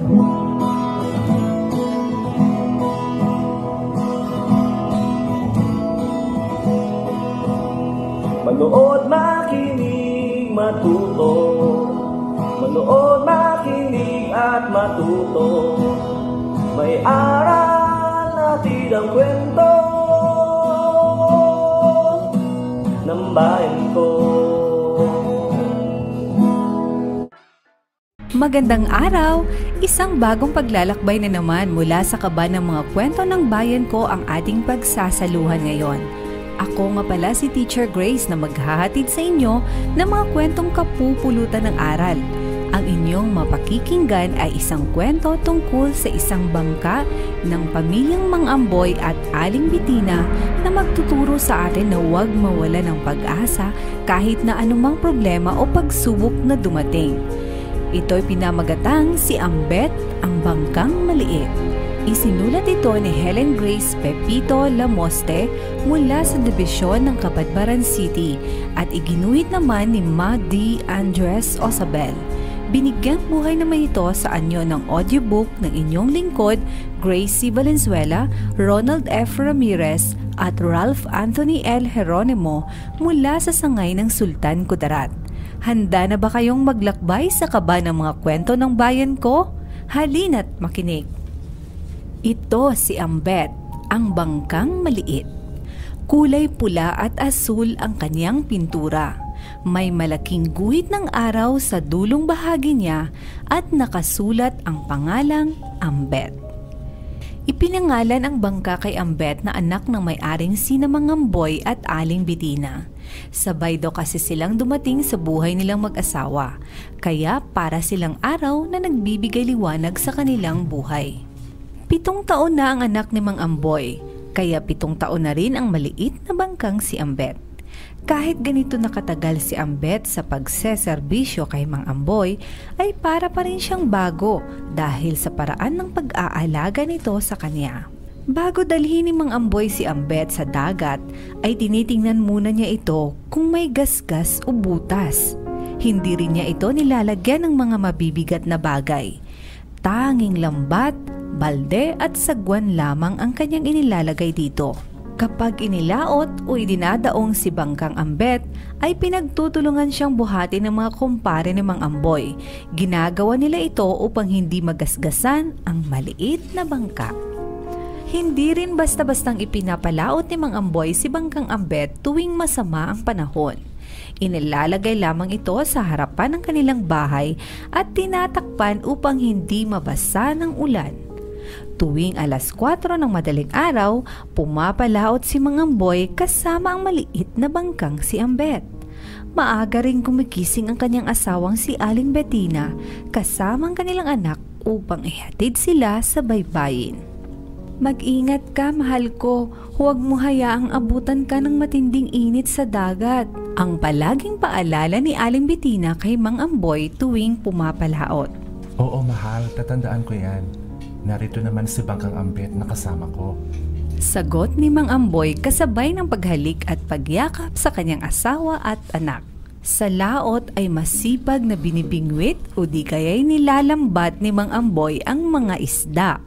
Manood, makinig, matuto. Manood, makinig at matuto. May aral natin ang kwento ng bayan ko. Magandang araw! Isang bagong paglalakbay na naman mula sa kaba ng mga kwento ng bayan ko ang ating pagsasaluhan ngayon. Ako nga pala si Teacher Grace na maghahatid sa inyo ng mga kwentong kapupulutan ng aral. Ang inyong mapakikinggan ay isang kwento tungkol sa isang bangka ng pamilyang Mang-Amboy at Aling Betina na magtuturo sa atin na huwag mawala ng pag-asa kahit na anumang problema o pagsubok na dumating. Ito'y pinamagatang si Ambet, ang Bangkang Maliit. Isinulat ito ni Helen Grace Pepito Lamoste mula sa Dibisyon ng Kabadbaran City at iginuhit naman ni Ma D. Andres Osabel. Binigyang buhay naman ito sa anyo ng audiobook ng inyong lingkod, Grace C. Valenzuela, Ronald F. Ramirez at Ralph Anthony L. Geronimo mula sa sangay ng Sultan Kudarat. Handa na ba kayong maglakbay sa kaba ng mga kwento ng bayan ko? Halina't makinig! Ito si Ambet, ang Bangkang Maliit. Kulay pula at asul ang kanyang pintura. May malaking guhit ng araw sa dulong bahagi niya at nakasulat ang pangalang Ambet. Ipinangalan ang bangka kay Ambet na anak ng may-aring sina Mang-Amboy at Aling Betina. Sabay daw kasi silang dumating sa buhay nilang mag-asawa, kaya para silang araw na nagbibigay liwanag sa kanilang buhay. 7 taon na ang anak ni Mang-Amboy, kaya 7 taon na rin ang maliit na bangkang si Ambet. Kahit ganito nakatagal si Ambet sa pagseserbisyo kay Mang-Amboy, ay para pa rin siyang bago dahil sa paraan ng pag-aalaga nito sa kanya. Bago dalhin ni Mang-Amboy si Ambet sa dagat, ay tinitingnan muna niya ito kung may gasgas o butas. Hindi rin niya ito nilalagyan ng mga mabibigat na bagay. Tanging lambat, balde at sagwan lamang ang kanyang inilalagay dito. Kapag inilaot o idinadaong si Bangkang Ambet, ay pinagtutulungan siyang buhati ng mga kumpare ni Mang-Amboy. Ginagawa nila ito upang hindi magasgasan ang maliit na bangka. Hindi rin basta-bastang ipinapalaot ni Mang-Amboy si Bangkang Ambet tuwing masama ang panahon. Inilalagay lamang ito sa harapan ng kanilang bahay at tinatakpan upang hindi mabasa ng ulan. Tuwing 4:00 ng madaling araw, pumapalaot si Mang-Amboy kasama ang maliit na bangkang si Ambet. Maaga ring gumigising ang kanyang asawang si Aling Betina kasama ang kanilang anak upang ihatid sila sa baybayin. Mag-ingat ka, mahal ko. Huwag mo hayaang abutan ka ng matinding init sa dagat. Ang palaging paalala ni Aling Betina kay Mang-Amboy tuwing pumapalaot. Oo, mahal. Tatandaan ko yan. Narito naman si Bangkang Ambet na kasama ko. Sagot ni Mang-Amboy kasabay ng paghalik at pagyakap sa kanyang asawa at anak. Sa laot ay masipag na binibingwit o di kaya'y nilalambat ni Mang-Amboy ang mga isda.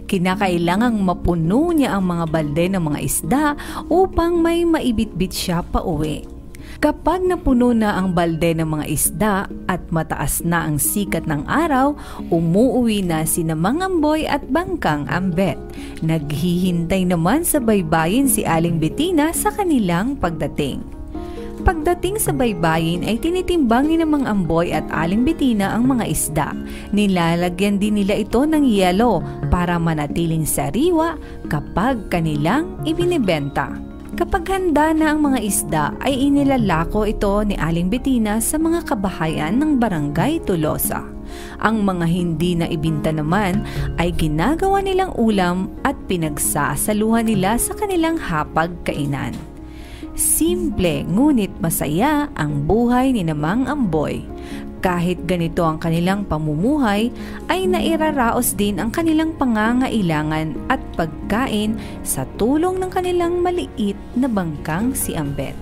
Kinakailangang mapuno niya ang mga balde ng mga isda upang may maibitbit siya pa uwi. Kapag napuno na ang balde ng mga isda at mataas na ang sikat ng araw, umuuwi na sina Mang-Amboy at Bangkang Ambet. Naghihintay naman sa baybayin si Aling Betina sa kanilang pagdating. Pagdating sa baybayin ay tinitimbang ni Mang-Amboy at Aling Betina ang mga isda. Nilalagyan din nila ito ng yelo para manatiling sariwa kapag kanilang ibinibenta. Kapag handa na ang mga isda ay inilalako ito ni Aling Betina sa mga kabahayan ng Barangay Tolosa. Ang mga hindi na ibinta naman ay ginagawa nilang ulam at pinagsasaluhan nila sa kanilang hapag-kainan. Simple ngunit masaya ang buhay ni Mang-Amboy. Kahit ganito ang kanilang pamumuhay, ay nairaraos din ang kanilang pangangailangan at pagkain sa tulong ng kanilang maliit na bangkang si Ambet.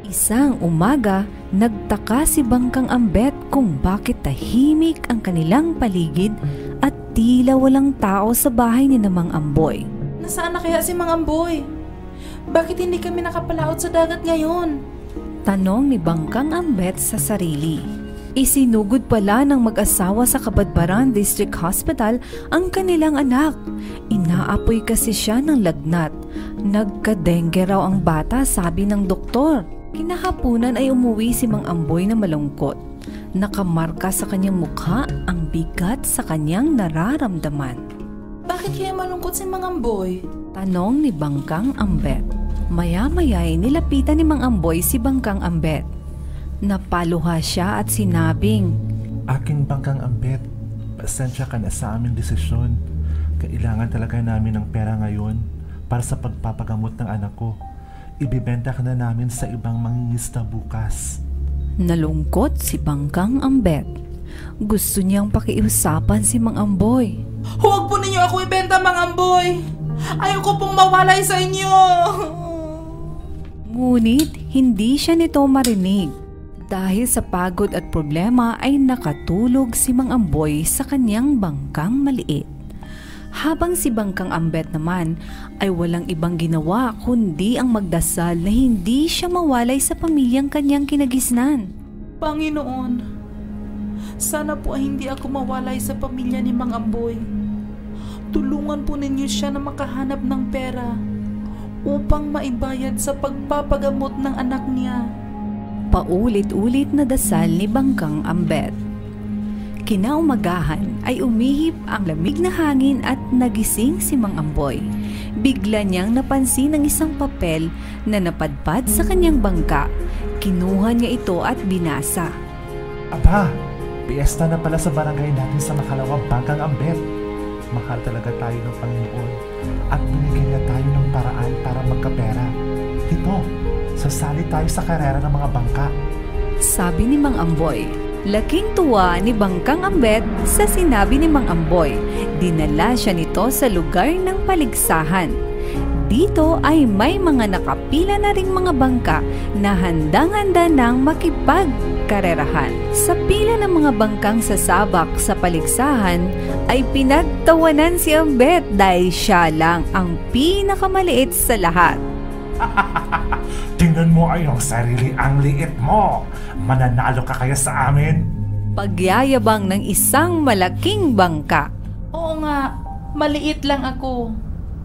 Isang umaga, nagtaka si Bangkang Ambet kung bakit tahimik ang kanilang paligid at tila walang tao sa bahay ni Mang Amboy. Nasaan na kaya si Mang Amboy? Bakit hindi kami nakapalaot sa dagat ngayon? Tanong ni Bangkang Ambet sa sarili. Isinugod pala ng mag-asawa sa Kabadbaran District Hospital ang kanilang anak. Inaapoy kasi siya ng lagnat. Nagka-dengue raw ang bata, sabi ng doktor. Kinahapunan ay umuwi si Mang Amboy na malungkot. Nakamarka sa kanyang mukha ang bigat sa kanyang nararamdaman. Bakit kaya malungkot si Mang Amboy? Tanong ni Bangkang Ambet. Maya-maya ay nilapitan ni Mang Amboy si Bangkang Ambet. Napaluha siya at sinabing, Aking Bangkang Ambet, pasensya ka na sa aming desisyon. Kailangan talaga namin ng pera ngayon para sa pagpapagamot ng anak ko. Ibibenta ka na namin sa ibang mangingisda bukas. Nalungkot si Bangkang Ambet. Gusto niyang pakiusapan si Mang Amboy. Huwag po ninyo ako ibenta, Mang Amboy! Ayoko pong mawalay sa inyo! Ngunit hindi siya nito marinig. Dahil sa pagod at problema ay nakatulog si Mang Amboy sa kanyang bangkang maliit. Habang si Bangkang Ambet naman ay walang ibang ginawa kundi ang magdasal na hindi siya mawalay sa pamilyang kanyang kinagisnan. Panginoon, sana po ay hindi ako mawalay sa pamilya ni Mang Amboy. Tulungan po ninyo siya na makahanap ng pera upang maibayad sa pagpapagamot ng anak niya. Paulit-ulit na dasal ni Bangkang Ambet. Kinaumagahan ay umihip ang lamig na hangin at nagising si Mang Amboy. Bigla niyang napansin ang isang papel na napadpad sa kanyang bangka. Kinuha niya ito at binasa. Aba, piyesta na pala sa barangay natin sa Makalawa, Bangkang Ambet. Mahal talaga tayo ng Panginoon at binigyan niya tayo ng paraan para magkapera. Dito, sasali tayo sa karera ng mga bangka. Sabi ni Mang Amboy. Laking tuwa ni Bangkang Ambet sa sinabi ni Mang Amboy. Dinala siya nito sa lugar ng paligsahan. Dito ay may mga nakapila na ring mga bangka na handang-handa nang makipagkarerahan. Sa pila ng mga bangkang sasabak sa paligsahan ay pinagtawanan si Ambet dahil siya lang ang pinakamaliit sa lahat. Tingnan mo ay yung sarili ang liit mo. Mananalo ka kaya sa amin? Pagyayabang ng isang malaking bangka. Oo nga, maliit lang ako.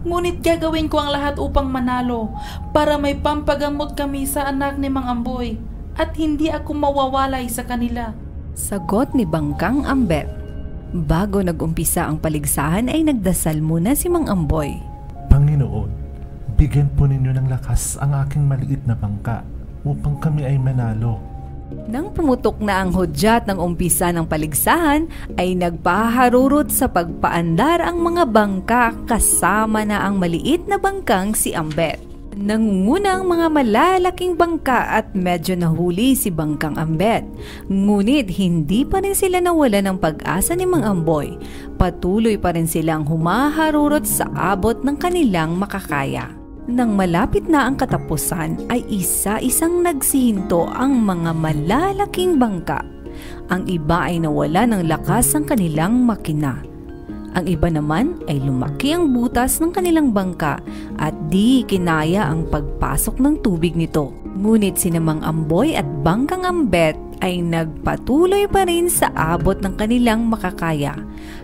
Ngunit gagawin ko ang lahat upang manalo para may pampagamot kami sa anak ni Mang Amboy at hindi ako mawawalay sa kanila. Sagot ni Bangkang Ambet. Bago nag-umpisa ang paligsahan ay nagdasal muna si Mang Amboy. Panginoon, bigyan po ninyo ng lakas ang aking maliit na bangka upang kami ay manalo. Nang pumutok na ang hudyat ng umpisa ng paligsahan, ay nagpaharurot sa pagpaandar ang mga bangka kasama na ang maliit na bangkang si Ambet. Nangunguna ang mga malalaking bangka at medyo nahuli si Bangkang Ambet. Ngunit hindi pa rin sila nawala ng pag-asa ni Mang Amboy. Patuloy pa rin silang humaharurot sa abot ng kanilang makakaya. Nang malapit na ang katapusan ay isa-isang nagsihinto ang mga malalaking bangka. Ang iba ay nawala ng lakas ang kanilang makina. Ang iba naman ay lumaki ang butas ng kanilang bangka at di kinaya ang pagpasok ng tubig nito. Ngunit sina Mang Amboy at Bangkang Ambet ay nagpatuloy pa rin sa abot ng kanilang makakaya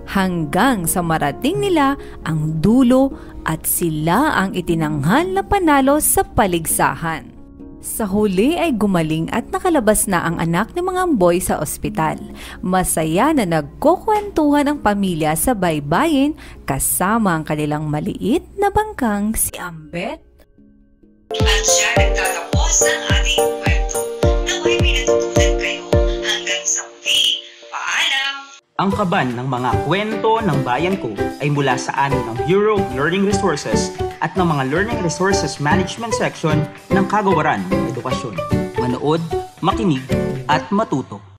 hanggang sa marating nila ang dulo at sila ang itinanghal na panalo sa paligsahan. Sa huli ay gumaling at nakalabas na ang anak ni Mang Amboy sa ospital. Masaya na nagkukwentuhan ang pamilya sa baybayin kasama ang kanilang maliit na bangkang si Ambet. At siya nagtatapos ang ating kwento. Naway may natutunan kayo. Hanggang sa muli, paalam! Ang kaban ng mga kwento ng bayan ko ay mula sa amin ng Bureau of Learning Resources at ng mga Learning Resources Management Section ng Kagawaran ng Edukasyon. Manood, makinig, at matuto.